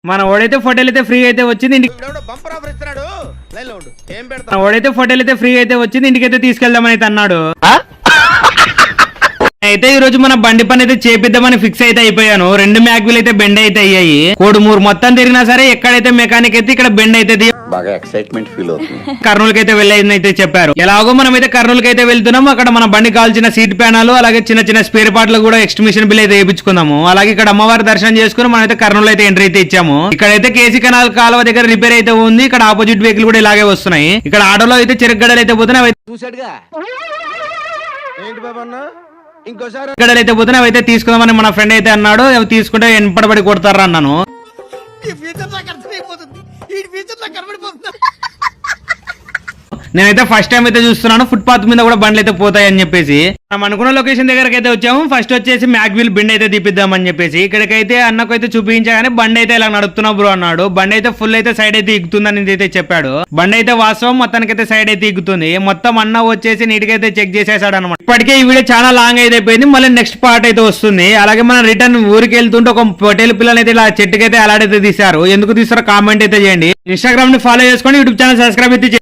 మన ఓడైతే ఫోటోలు అయితే ఫ్రీ అయితే వచ్చింది ఇంటికి. ఓడైతే ఫోటోలు అయితే ఫ్రీ అయితే వచ్చింది ఇంటికైతే తీసుకెళ్దామని అయితే అన్నాడు. అయితే ఈ రోజు మన బండి పని అయితే చేపిద్దామని ఫిక్స్ అయితే అయిపోయాను. 2 మ్యాగ్విల్ అయితే బెండ్ అయితే అయ్యాయి. కోడుమూరు మొత్తం తిరిగినా సరే ఎక్కడైతే మెకానిక్ అయితే ఇక్కడ బెండ్ అయితే బాగా ఎక్సైట్మెంట్ ఫీల్ అవుతుంది. కర్నూలు అయితే వెళ్ళేది అయితే చెప్పారు. ఎలాగో మనం అయితే కర్నూలు అయితే వెళ్తున్నాము. అక్కడ మన బండి కావాల్సిన సీట్ ప్యానాలు అలాగే చిన్న చిన్న స్పేర్ పార్ట్లు కూడా ఎక్స్టిమిషన్ బిల్ అయితే వేయించుకుందాము. అలాగే ఇక్కడ అమ్మవారి దర్శనం చేసుకుని మనం అయితే కర్నూలు అయితే ఎంట్రీ అయితే ఇచ్చాము. ఇక్కడైతే కేసీ కెనాల్ కాలువ దగ్గర రిపేర్ అయితే ఉంది. ఇక్కడ ఆపోజిట్ వెహికల్ కూడా ఇలాగే వస్తున్నాయి. ఇక్కడ ఆటోలో అయితే చెరుగడలు అయితే పోతున్నాయి. గడలు అయితే పోతున్నాయి. అవైతే తీసుకుందామని మన ఫ్రెండ్ అయితే అన్నాడు. అవి తీసుకుంటే ఎనపడబడి కొడతారా అన్నాను. నేనైతే ఫస్ట్ టైం అయితే చూస్తున్నాను ఫుట్పాత్ మీద కూడా బండ్లు అయితే పోతాయని చెప్పేసి. మనం అనుకున్న లొకేషన్ దగ్గరకు అయితే వచ్చాము. ఫస్ట్ వచ్చేసి మ్యాగ్విల్ బెండ్ అయితే తీపిద్దామని చెప్పేసి ఇక్కడికైతే అన్నకైతే చూపించగానే బండి అయితే ఇలా నడుపుతున్నా బ్రో అన్నాడు. బండి అయితే ఫుల్ అయితే సైడ్ అయితే ఇగుతుందని అయితే చెప్పాడు. బండి అయితే వాస్తవం మొత్తానికి అయితే సైడ్ అయితే ఇగుతుంది. మొత్తం అన్న వచ్చేసి నీట్ గా అయితే చెక్ చేసేసాడు అనమాట. ఇప్పటికే ఈ వీడియో చాలా లాంగ్ అయితే అయిపోయింది. మళ్ళీ నెక్స్ట్ పార్ట్ అయితే వస్తుంది. అలాగే మనం రిటర్న్ ఊరికి వెళ్తుంటే ఒక పొటేల్ పిల్లలు అయితే ఇలా చెట్టుకైతే అలాడైతే తీశారు. ఎందుకు తీసారో కామెంట్ అయితే చేయండి. ఇన్స్టాగ్రామ్ ని ఫాలో చేసుకోండి. యూట్యూబ్ ఛానల్ సబ్స్క్రైబ్ అయితే